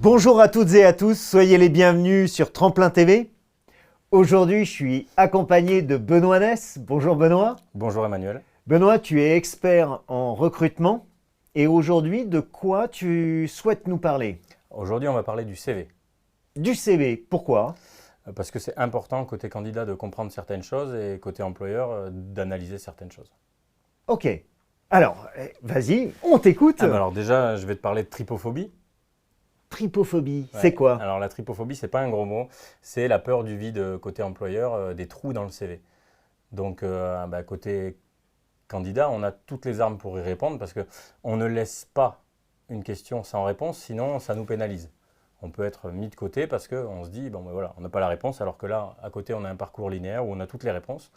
Bonjour à toutes et à tous, soyez les bienvenus sur Tremplin TV. Aujourd'hui, je suis accompagné de Benoît Ness. Bonjour Benoît. Bonjour Emmanuel. Benoît, tu es expert en recrutement et aujourd'hui, de quoi tu souhaites nous parler? Aujourd'hui, on va parler du CV. Du CV, pourquoi? Parce que c'est important côté candidat de comprendre certaines choses et côté employeur d'analyser certaines choses. Ok, alors vas-y, on t'écoute. Alors déjà, je vais te parler de tripophobie. Tripophobie, Ouais. c'est quoi? Alors la tripophobie, c'est pas un gros mot, c'est la peur du vide côté employeur, des trous dans le CV. Donc côté candidat, on a toutes les armes pour y répondre parce qu'on ne laisse pas une question sans réponse, sinon ça nous pénalise. On peut être mis de côté parce qu'on se dit, bon ben voilà, on n'a pas la réponse, alors que là, à côté, on a un parcours linéaire où on a toutes les réponses.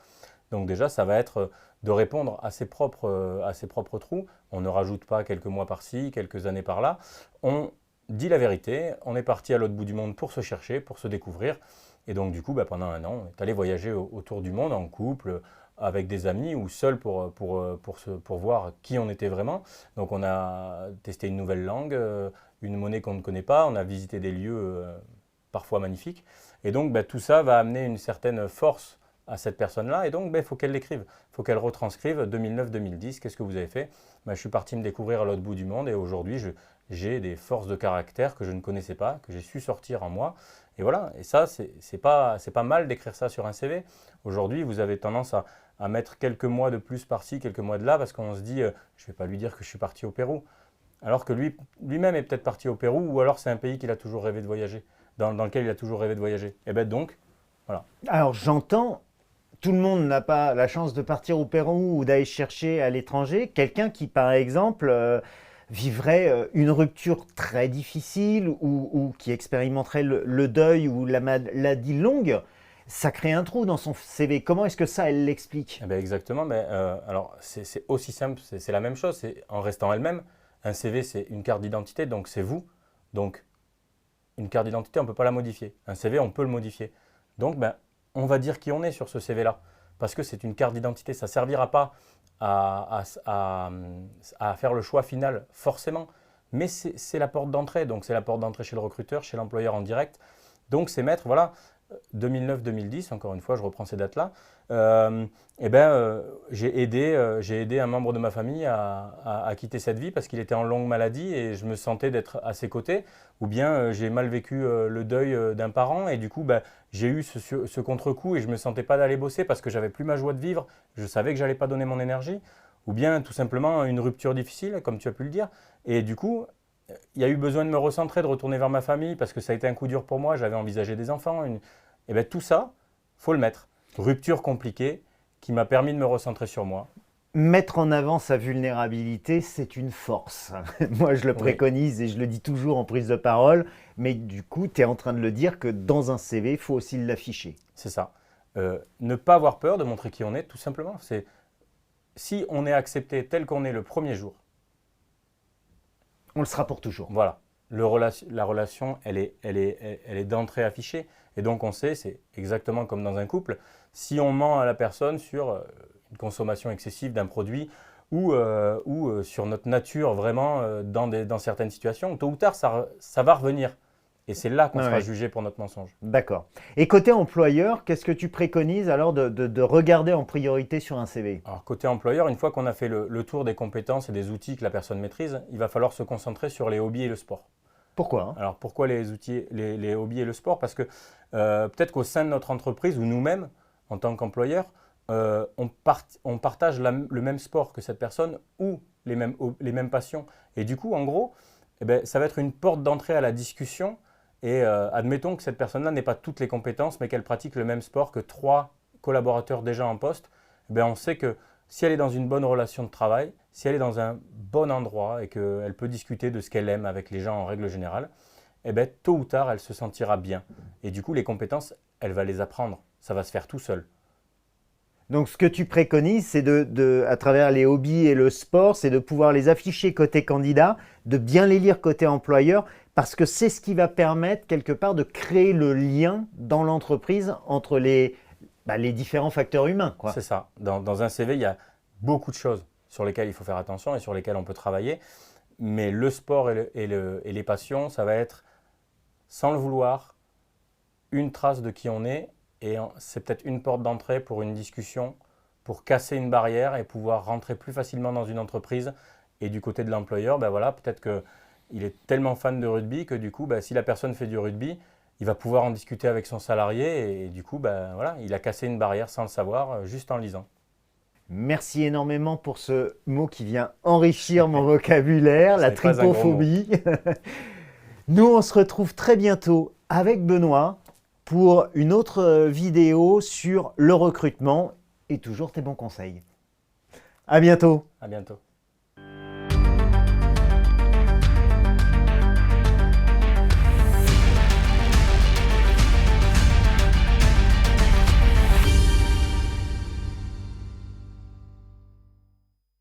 Donc déjà, ça va être de répondre à ses propres trous. On ne rajoute pas quelques mois par-ci, quelques années par-là. On dit la vérité, on est parti à l'autre bout du monde pour se chercher, pour se découvrir. Et donc du coup, pendant un an, on est allé voyager autour du monde en couple, avec des amis ou seul pour voir qui on était vraiment. Donc on a testé une nouvelle langue, une monnaie qu'on ne connaît pas, on a visité des lieux parfois magnifiques. Et donc tout ça va amener une certaine force à cette personne-là. Et donc il faut qu'elle l'écrive, il faut qu'elle retranscrive 2009-2010, qu'est-ce que vous avez fait? Je suis parti me découvrir à l'autre bout du monde et aujourd'hui j'ai des forces de caractère que je ne connaissais pas, que j'ai su sortir en moi. Et voilà, et ça, c'est pas mal d'écrire ça sur un CV. Aujourd'hui, vous avez tendance à mettre quelques mois de plus par-ci, quelques mois de là, parce qu'on se dit, je ne vais pas lui dire que je suis parti au Pérou. Alors que lui-même est peut-être parti au Pérou, ou alors c'est un pays qu'il a toujours rêvé de voyager, dans lequel il a toujours rêvé de voyager. Et donc, voilà. Alors j'entends, tout le monde n'a pas la chance de partir au Pérou ou d'aller chercher à l'étranger. Quelqu'un qui, par exemple, vivrait une rupture très difficile ou qui expérimenterait le deuil ou la maladie longue, ça crée un trou dans son CV. Comment est-ce que ça, elle l'explique? Exactement. Alors, c'est aussi simple, c'est la même chose. C'est en restant elle-même. Un CV, c'est une carte d'identité, donc c'est vous. Donc, une carte d'identité, on ne peut pas la modifier. Un CV, on peut le modifier. Donc, on va dire qui on est sur ce CV-là. Parce que c'est une carte d'identité. Ça ne servira pas à faire le choix final, forcément. Mais c'est la porte d'entrée. Donc, c'est la porte d'entrée chez le recruteur, chez l'employeur en direct. Donc, c'est mettre, voilà, 2009-2010, encore une fois, je reprends ces dates-là. J'ai aidé un membre de ma famille à quitter cette vie parce qu'il était en longue maladie et je me sentais d'être à ses côtés. Ou bien j'ai mal vécu le deuil d'un parent et du coup, j'ai eu ce contre-coup et je ne me sentais pas d'aller bosser parce que j'avais plus ma joie de vivre. Je savais que j'allais pas donner mon énergie. Ou bien tout simplement une rupture difficile, comme tu as pu le dire. Et du coup, il y a eu besoin de me recentrer, de retourner vers ma famille parce que ça a été un coup dur pour moi. J'avais envisagé des enfants. Tout ça, faut le mettre. Rupture compliquée qui m'a permis de me recentrer sur moi. Mettre en avant sa vulnérabilité, c'est une force. Moi, je le Oui, préconise et je le dis toujours en prise de parole, mais du coup, tu es en train de le dire que dans un CV, il faut aussi l'afficher. c'est ça. Ne pas avoir peur de montrer qui on est, tout simplement. Si on est accepté tel qu'on est le premier jour, On le sera pour toujours. voilà, la relation, elle est d'entrée affichée. Et donc on sait, c'est exactement comme dans un couple, si on ment à la personne sur une consommation excessive d'un produit ou sur notre nature vraiment dans certaines situations, tôt ou tard, ça va revenir. Et c'est là qu'on Ah sera ouais. jugé pour notre mensonge. D'accord. Et côté employeur, qu'est-ce que tu préconises alors de regarder en priorité sur un CV? Alors côté employeur, une fois qu'on a fait le tour des compétences et des outils que la personne maîtrise, il va falloir se concentrer sur les hobbies et le sport. Pourquoi, hein? Alors pourquoi les outils, les hobbies et le sport? Parce que peut-être qu'au sein de notre entreprise ou nous-mêmes, en tant qu'employeur, on partage le même sport que cette personne ou les mêmes passions. Et du coup, en gros, ça va être une porte d'entrée à la discussion. Et admettons que cette personne-là n'ait pas toutes les compétences, mais qu'elle pratique le même sport que trois collaborateurs déjà en poste. On sait que si elle est dans une bonne relation de travail, si elle est dans un bon endroit et qu'elle peut discuter de ce qu'elle aime avec les gens en règle générale, tôt ou tard, elle se sentira bien. Et du coup, les compétences, elle va les apprendre. Ça va se faire tout seul. Donc, ce que tu préconises, c'est à travers les hobbies et le sport, c'est de pouvoir les afficher côté candidat, de bien les lire côté employeur, parce que c'est ce qui va permettre quelque part de créer le lien dans l'entreprise entre les différents facteurs humains, quoi. C'est ça. Dans un CV, il y a beaucoup de choses sur lesquelles il faut faire attention et sur lesquelles on peut travailler. Mais le sport et les passions, ça va être sans le vouloir, une trace de qui on est et c'est peut-être une porte d'entrée pour une discussion, pour casser une barrière et pouvoir rentrer plus facilement dans une entreprise. Et du côté de l'employeur, ben voilà, peut-être qu'il est tellement fan de rugby que du coup, ben, si la personne fait du rugby, il va pouvoir en discuter avec son salarié et du coup, ben, voilà, il a cassé une barrière sans le savoir, juste en lisant. Merci énormément pour ce mot qui vient enrichir mon vocabulaire, Ce la n'est pas un gros mot. tripophobie. Nous, on se retrouve très bientôt avec Benoît pour une autre vidéo sur le recrutement et toujours tes bons conseils. À bientôt. À bientôt.